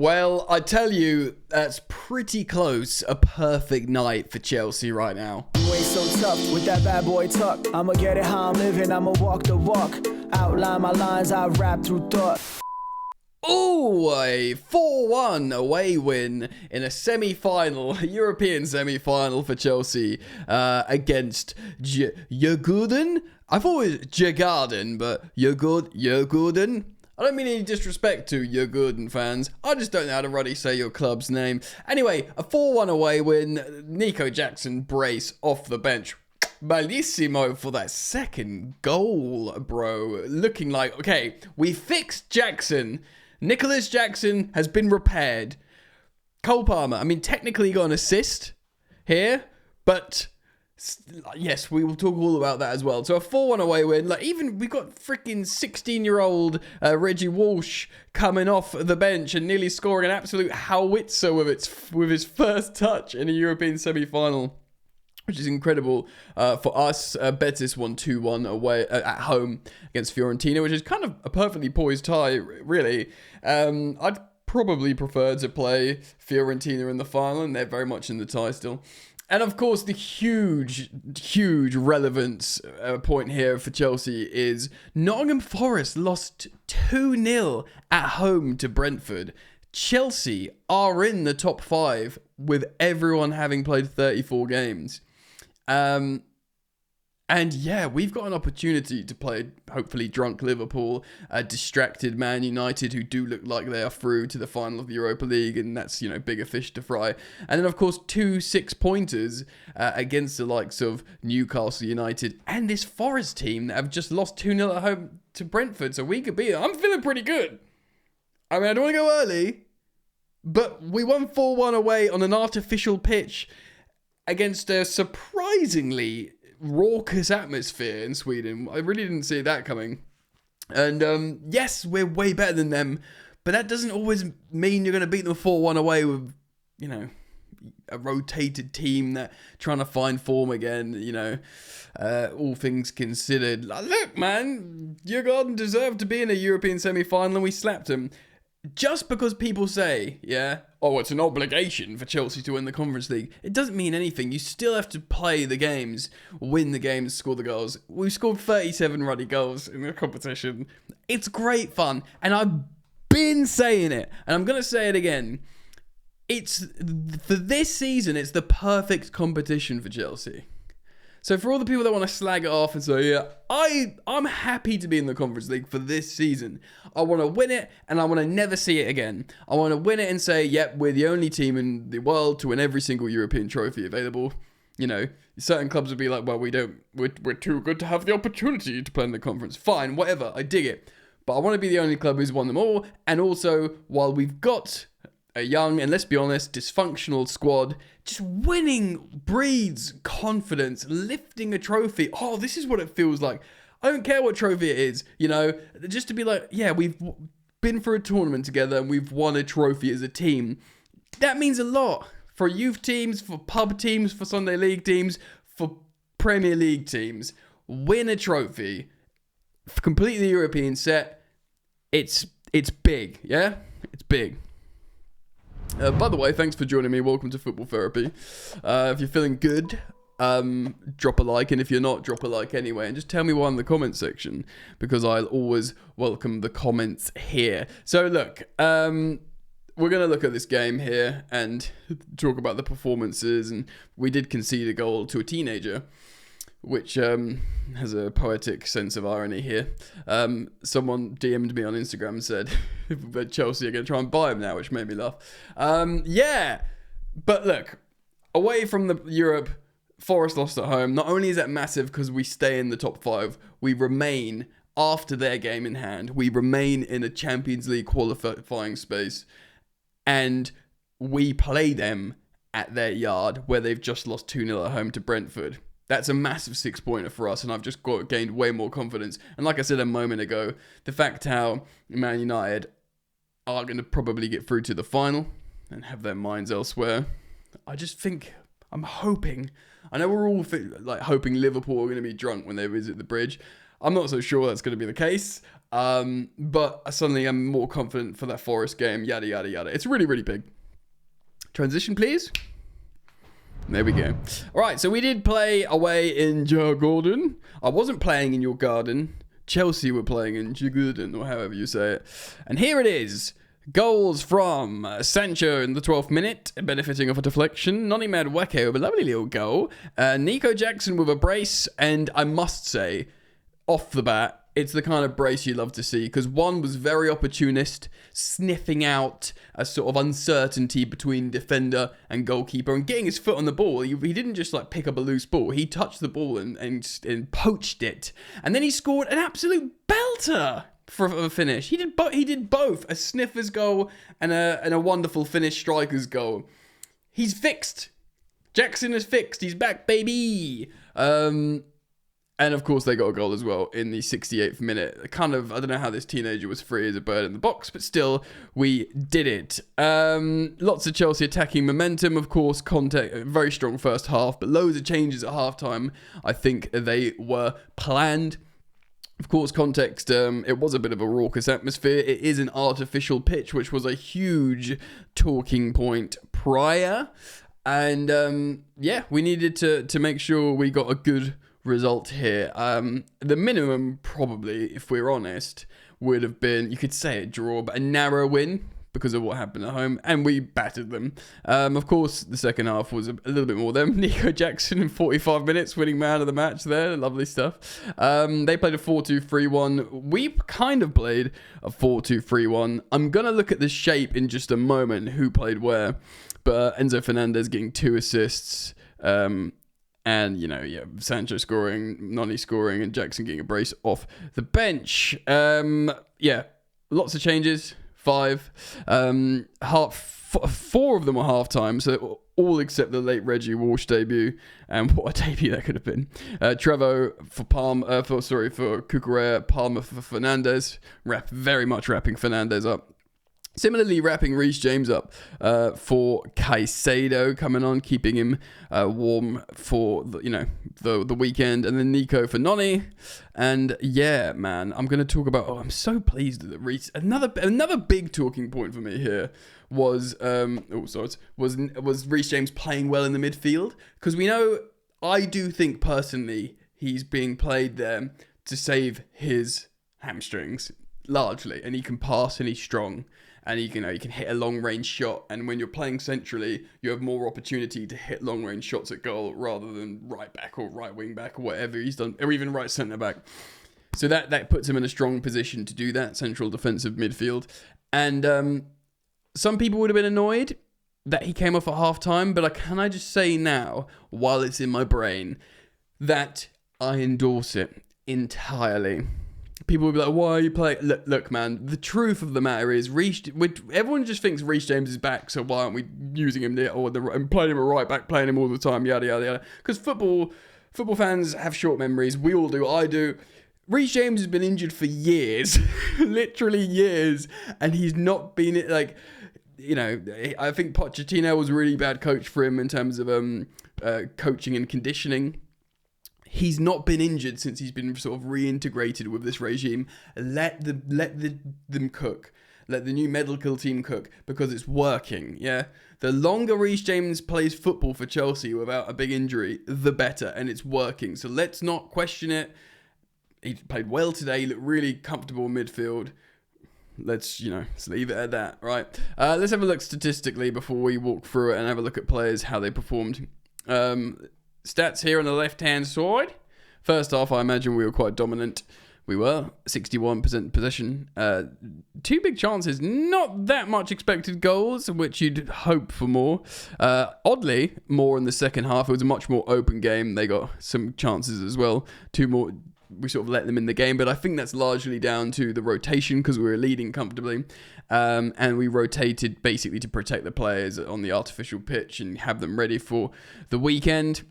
Well, I tell you, that's pretty close a perfect night for Chelsea right now. Way so tough with that bad boy tuck. I'ma get it how I'm living, I'ma walk the walk. Outline my lines, I rap through thought. Ooh, a 4-1 away win in a semi-final, a European semi-final for Chelsea against Jurgården. I thought it was Djurgården, but Jurgården. I don't mean any disrespect to Jurgården fans. I just don't know how to really say your club's name. Anyway, a 4-1 away win. Nico Jackson brace off the bench. Bellissimo for that second goal, bro. Looking like, okay, we fixed Jackson. Nicholas Jackson has been repaired. Cole Palmer, I mean, technically he got an assist here, but yes, we will talk all about that as well. So a 4-1 away win. Like, even we got freaking 16-year-old Reggie Walsh coming off the bench and nearly scoring an absolute howitzer with his first touch in a European semi-final, which is incredible for us. Betis won 2-1 away at home against Fiorentina, which is kind of a perfectly poised tie, really. I'd probably prefer to play Fiorentina in the final, and they're very much in the tie still. And of course, the huge relevance point here for Chelsea is Nottingham Forest lost 2-0 at home to Brentford. Chelsea are in the top 5 with everyone having played 34 games. And yeah, we've got an opportunity to play, hopefully, drunk Liverpool, distracted Man United, who do look like they are through to the final of the Europa League, and that's, bigger fish to fry. And then, of course, 2 6-pointers against the likes of Newcastle United and this Forest team that have just lost 2-0 at home to Brentford, so we could be I'm feeling pretty good. I mean, I don't want to go early, but we won 4-1 away on an artificial pitch against a surprisingly raucous atmosphere in Sweden. I really didn't see that coming. And yes, we're way better than them, but that doesn't always mean you're going to beat them 4-1 away with, a rotated team that trying to find form again, all things considered. Look, man, Djurgården deserved to be in a European semi-final and we slapped them. Just because people say, it's an obligation for Chelsea to win the Conference League, it doesn't mean anything. You still have to play the games, win the games, score the goals. We've scored 37 ruddy goals in the competition. It's great fun, and I've been saying it, and I'm going to say it again. For this season, it's the perfect competition for Chelsea. So for all the people that want to slag it off and say, I'm happy to be in the Conference League for this season. I want to win it, and I want to never see it again. I want to win it and say, we're the only team in the world to win every single European trophy available. Certain clubs would be like, well, we're too good to have the opportunity to play in the conference. Fine, whatever, I dig it. But I want to be the only club who's won them all. And also, while we've got a young and, let's be honest, dysfunctional squad, just winning breeds confidence, lifting a trophy. Oh, this is what it feels like. I don't care what trophy it is, just to be like, we've been through a tournament together and we've won a trophy as a team. That means a lot for youth teams, for pub teams, for Sunday League teams, for Premier League teams. Win a trophy, completely European set. It's big, yeah? It's big. By the way, thanks for joining me. Welcome to Football Therapy. If you're feeling good, drop a like, and if you're not, drop a like anyway, and just tell me why in the comment section, because I'll always welcome the comments here. So look, we're going to look at this game here and talk about the performances, and we did concede a goal to a teenager, which has a poetic sense of irony here. Someone DM'd me on Instagram and said that Chelsea are going to try and buy him now, which made me laugh. But look, away from the Europe, Forest lost at home. Not only is that massive because we stay in the top 5, we remain, after their game in hand, we remain in a Champions League qualifying space, and we play them at their yard where they've just lost 2-0 at home to Brentford. That's a massive 6-pointer for us, and I've just gained way more confidence. And like I said a moment ago, the fact how Man United are going to probably get through to the final and have their minds elsewhere, I just think, I'm hoping, I know we're all hoping Liverpool are going to be drunk when they visit the bridge. I'm not so sure that's going to be the case. But suddenly I'm more confident for that Forest game. Yada, yada, yada. It's really, really big. Transition, please. There we go. All right, so we did play away in your garden. I wasn't playing in your garden. Chelsea were playing in your garden, or however you say it. And here it is. Goals from Sancho in the 12th minute, benefiting off a deflection. Noni Madueke with a lovely little goal. Nico Jackson with a brace. And I must say, off the bat, it's the kind of brace you love to see, because one was very opportunist, sniffing out a sort of uncertainty between defender and goalkeeper and getting his foot on the ball. He didn't just like pick up a loose ball. He touched the ball and poached it. And then he scored an absolute belter for a finish. He did both, a sniffer's goal and a wonderful finish striker's goal. He's fixed. Jackson is fixed. He's back, baby. And of course, they got a goal as well in the 68th minute. Kind of, I don't know how this teenager was free as a bird in the box, but still, we did it. Lots of Chelsea attacking momentum, of course. Conte, very strong first half, but loads of changes at halftime. I think they were planned. Of course, context, it was a bit of a raucous atmosphere. It is an artificial pitch, which was a huge talking point prior. And yeah, we needed to make sure we got a good result here. The minimum, probably, if we're honest, would have been, you could say a draw, but a narrow win because of what happened at home, and we battered them. Of course, the second half was a little bit more them. Nico Jackson in 45 minutes, winning man of the match there. Lovely stuff. They played a 4-2-3-1. We kind of played a 4-2-3-1. I'm going to look at the shape in just a moment, who played where, but Enzo Fernandez getting 2 assists, and, you know, yeah, Sancho scoring, Noni scoring, and Jackson getting a brace off the bench. Yeah, lots of changes. 5. 4 of them were half-time, so all except the late Reggie Walsh debut. And what a debut that could have been. Trevo for Cucurella, Palmer for Fernandez. Very much wrapping Fernandez up. Similarly, wrapping Reece James up for Caicedo coming on, keeping him warm for the weekend, and then Nico for Noni. And yeah, man, I'm going to talk about. I'm so pleased that Reece. Another big talking point for me here was was Reece James playing well in the midfield, because we know, I do think personally he's being played there to save his hamstrings largely, and he can pass and he's strong. And he can hit a long-range shot. And when you're playing centrally, you have more opportunity to hit long-range shots at goal rather than right back or right wing back or whatever he's done, or even right centre back. So that puts him in a strong position to do that, central defensive midfield. And some people would have been annoyed that he came off at half-time, but can I just say now, while it's in my brain, that I endorse it entirely. People will be like, why are you playing? Look, man, the truth of the matter is, everyone just thinks Reece James is back, so why aren't we using him there, and playing him at right back, playing him all the time, yada, yada, yada. Because football fans have short memories. We all do. I do. Reece James has been injured for years, literally years, and he's not been, like, you know, I think Pochettino was a really bad coach for him in terms of coaching and conditioning. He's not been injured since he's been sort of reintegrated with this regime. Let them cook. Let the new medical team cook, because it's working, yeah? The longer Reece James plays football for Chelsea without a big injury, the better, and it's working. So let's not question it. He played well today. He looked really comfortable in midfield. Let's leave it at that, right? Let's have a look statistically before we walk through it and have a look at players, how they performed. Stats here on the left-hand side. First half, I imagine we were quite dominant. We were 61% possession. 2 big chances, not that much expected goals, which you'd hope for more. Oddly, more in the second half. It was a much more open game. They got some chances as well. 2 more. We sort of let them in the game, but I think that's largely down to the rotation, because we were leading comfortably. And we rotated basically to protect the players on the artificial pitch and have them ready for the weekend.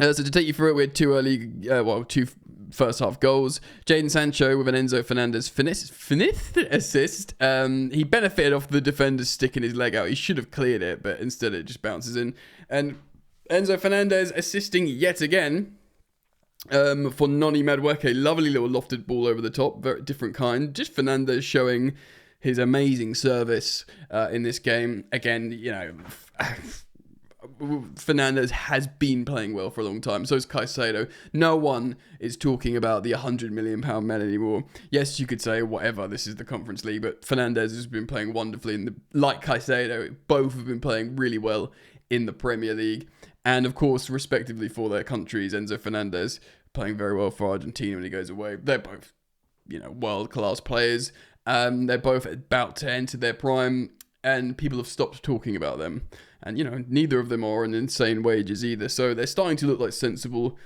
So to take you through it, we had 2 first half goals. Jadon Sancho with an Enzo Fernandez finesse assist. He benefited off the defender's sticking his leg out. He should have cleared it, but instead it just bounces in. And Enzo Fernandez assisting yet again. For Noni Madueke, lovely little lofted ball over the top, very different kind. Just Fernandez showing his amazing service in this game. Again, Fernandez has been playing well for a long time. So is Caicedo. No one is talking about the £100 million man anymore. Yes, you could say whatever. This is the Conference League, but Fernandez has been playing wonderfully. Like Caicedo, both have been playing really well in the Premier League. And of course, respectively for their countries, Enzo Fernandez playing very well for Argentina when he goes away. They're both, world-class players. They're both about to enter their prime, and people have stopped talking about them. And, neither of them are on insane wages either. So they're starting to look like sensible.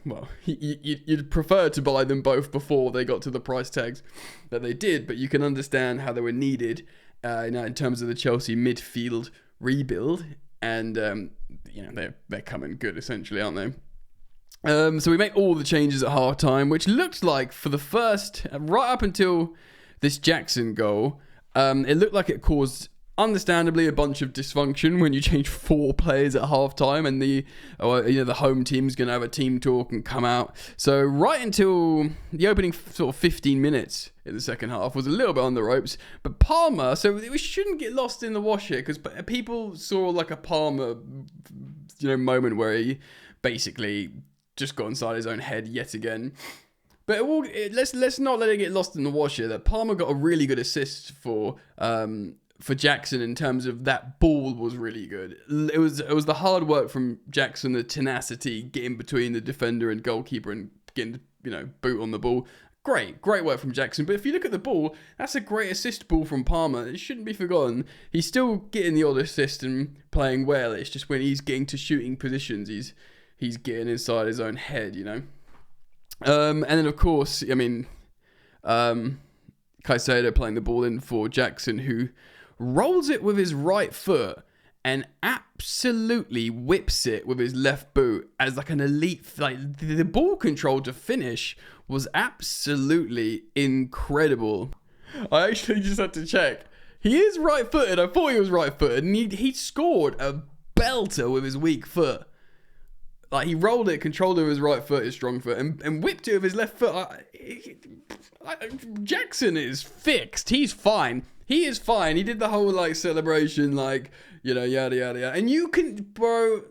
Well, you'd prefer to buy them both before they got to the price tags that they did, but you can understand how they were needed in terms of the Chelsea midfield rebuild. And, they're coming good, essentially, aren't they? So we make all the changes at half-time, which looked like for the first, right up until this Jackson goal, it looked like it caused, understandably, a bunch of dysfunction when you change 4 players at half-time and the home team's going to have a team talk and come out. So right until the opening sort of 15 minutes in the second half was a little bit on the ropes. But Palmer, so we shouldn't get lost in the wash here, because people saw like a Palmer, moment where he basically just got inside his own head yet again. But let's not let it get lost in the wash here that Palmer got a really good assist for Jackson in terms of that ball was really good. It was the hard work from Jackson, the tenacity, getting between the defender and goalkeeper and getting boot on the ball. Great work from Jackson. But if you look at the ball, that's a great assist ball from Palmer. It shouldn't be forgotten. He's still getting the odd assist and playing well. It's just when he's getting to shooting positions, he's getting inside his own head, And then, of course, Caicedo playing the ball in for Jackson, who rolls it with his right foot and absolutely whips it with his left boot as like an elite. Like the ball control to finish was absolutely incredible. I actually just had to check. He is right-footed. I thought he was right-footed, and he scored a belter with his weak foot. Like, he rolled it, controlled it with his right foot, his strong foot, and whipped it with his left foot. Jackson is fixed. He's fine. He is fine. He did the whole, celebration, yada, yada, yada. And you can, bro,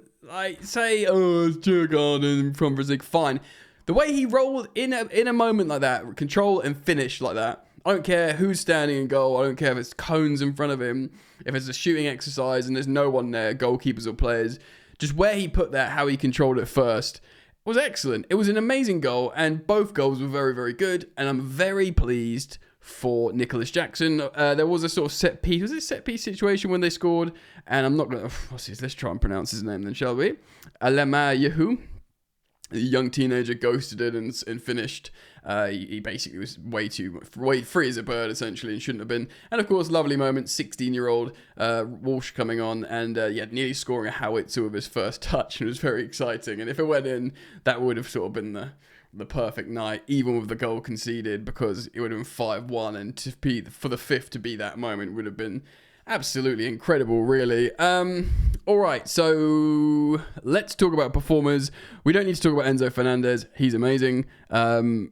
say, it's Jurgen from Brazil. Fine. The way he rolled in a moment like that, control and finish like that, I don't care who's standing in goal. I don't care if it's cones in front of him, if it's a shooting exercise and there's no one there, goalkeepers or players. Just where he put that, how he controlled it first, was excellent. It was an amazing goal, and both goals were very, very good. And I'm very pleased for Nicholas Jackson. There was a sort of set piece. Was it a set piece situation when they scored? And I'm not going to... Let's try and pronounce his name then, shall we? Alema Yahu. The young teenager ghosted it and finished. He basically was way free as a bird, essentially, and shouldn't have been. And of course, lovely moment, 16-year-old Walsh coming on and nearly scoring a howitzer with his first touch. And it was very exciting. And if it went in, that would have sort of been the perfect night, even with the goal conceded, because it would have been 5-1. And for the fifth to be that moment would have been absolutely incredible, really. All right, so let's talk about performers. We don't need to talk about Enzo Fernandez. He's amazing.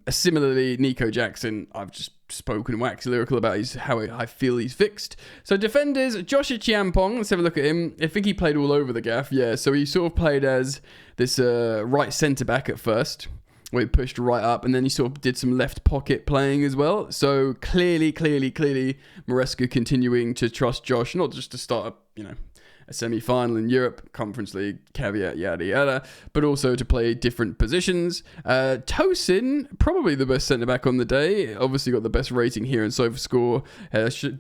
Similarly, Nico Jackson, I've just spoken wax lyrical about how I feel he's fixed. So defenders, Joshua Chiampong, let's have a look at him. I think he played all over the gaff, yeah. So he sort of played as this right centre-back at first, where he pushed right up, and then he sort of did some left pocket playing as well. So clearly, Maresca continuing to trust Josh, not just to start a semi-final in Europe, Conference League, caveat, yada, yada, but also to play different positions. Tosin, probably the best centre-back on the day, obviously got the best rating here in SofaScore,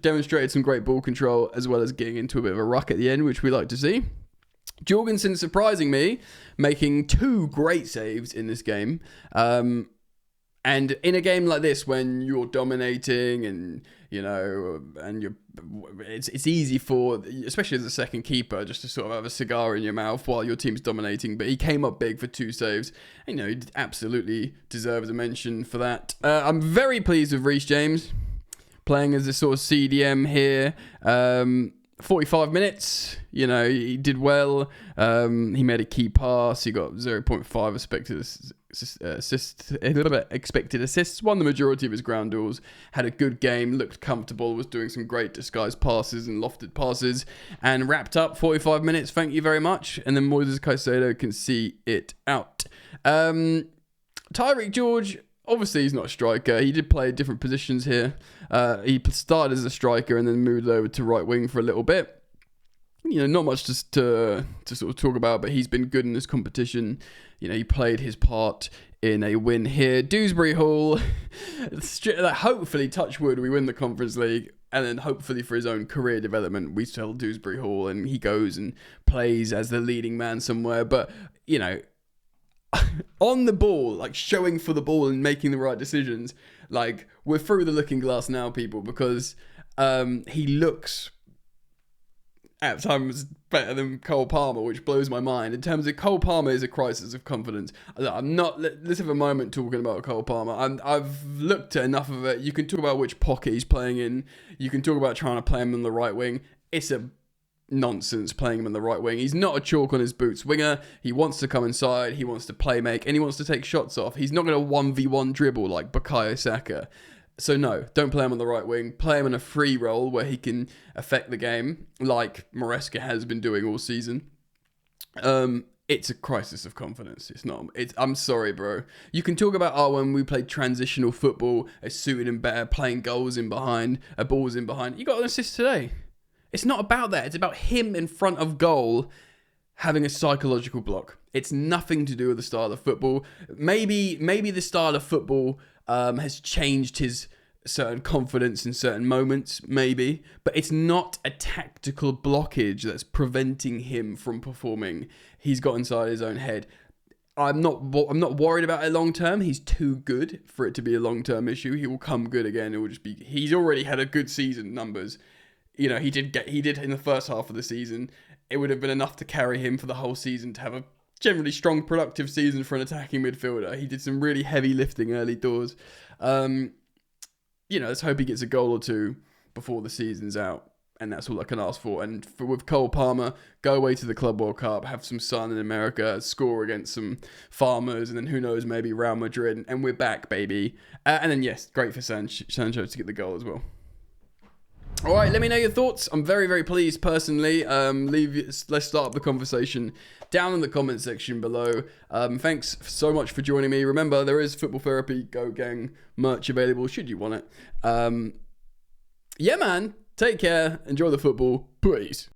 demonstrated some great ball control, as well as getting into a bit of a ruck at the end, which we like to see. Jorgensen surprising me, making 2 great saves in this game. And in a game like this, when you're dominating and, it's easy for, especially as a second keeper, just to sort of have a cigar in your mouth while your team's dominating. But he came up big for 2 saves. He absolutely deserves a mention for that. I'm very pleased with Reece James playing as a sort of CDM here. 45 minutes, he did well. He made a key pass. He got 0.5 expected assists, won the majority of his ground duels, had a good game, looked comfortable, was doing some great disguised passes and lofted passes, and wrapped up 45 minutes. Thank you very much. And then Moises Caicedo can see it out. Tyreek George, obviously he's not a striker. He did play different positions here. He started as a striker and then moved over to right wing for a little bit. Not much to sort of talk about, but he's been good in this competition. He played his part in a win here. Dewsbury Hall, hopefully, touch wood, we win the Conference League. And then hopefully for his own career development, we sell Dewsbury Hall and he goes and plays as the leading man somewhere. But, on the ball, showing for the ball and making the right decisions, we're through the looking glass now, people, because he looks at times better than Cole Palmer, which blows my mind. In terms of Cole Palmer is a crisis of confidence. Let's have a moment talking about Cole Palmer. I've looked at enough of it. You can talk about which pocket he's playing in. You can talk about trying to play him on the right wing. It's a nonsense playing him on the right wing. He's not a chalk on his boots winger. He wants to come inside, he wants to play make, and he wants to take shots off. He's not going to 1v1 dribble like Bukayo Saka. So no, don't play him on the right wing. Play him in a free role where he can affect the game like Maresca has been doing all season. It's a crisis of confidence. I'm sorry, bro. You can talk about when we played transitional football, it suited him better, playing goals in behind, balls in behind. You got an assist today. It's not about that. It's about him in front of goal having a psychological block. It's nothing to do with the style of football. Maybe the style of football has changed his certain confidence in certain moments, maybe. But it's not a tactical blockage that's preventing him from performing. He's got inside his own head. I'm not worried about it long term. He's too good for it to be a long term issue. He will come good again. It will just be. He's already had a good season numbers. He did in the first half of the season. It would have been enough to carry him for the whole season to have a generally strong, productive season for an attacking midfielder. He did some really heavy lifting early doors. Let's hope he gets a goal or two before the season's out. And that's all I can ask for. And with Cole Palmer, go away to the Club World Cup, have some sun in America, score against some farmers, and then who knows, maybe Real Madrid. And we're back, baby. And then, yes, great for Sancho to get the goal as well. All right, let me know your thoughts. I'm very, very pleased personally. Let's start up the conversation down in the comment section below. Thanks so much for joining me. Remember, there is Football Therapy Go Gang merch available should you want it. Yeah, man. Take care. Enjoy the football. Peace.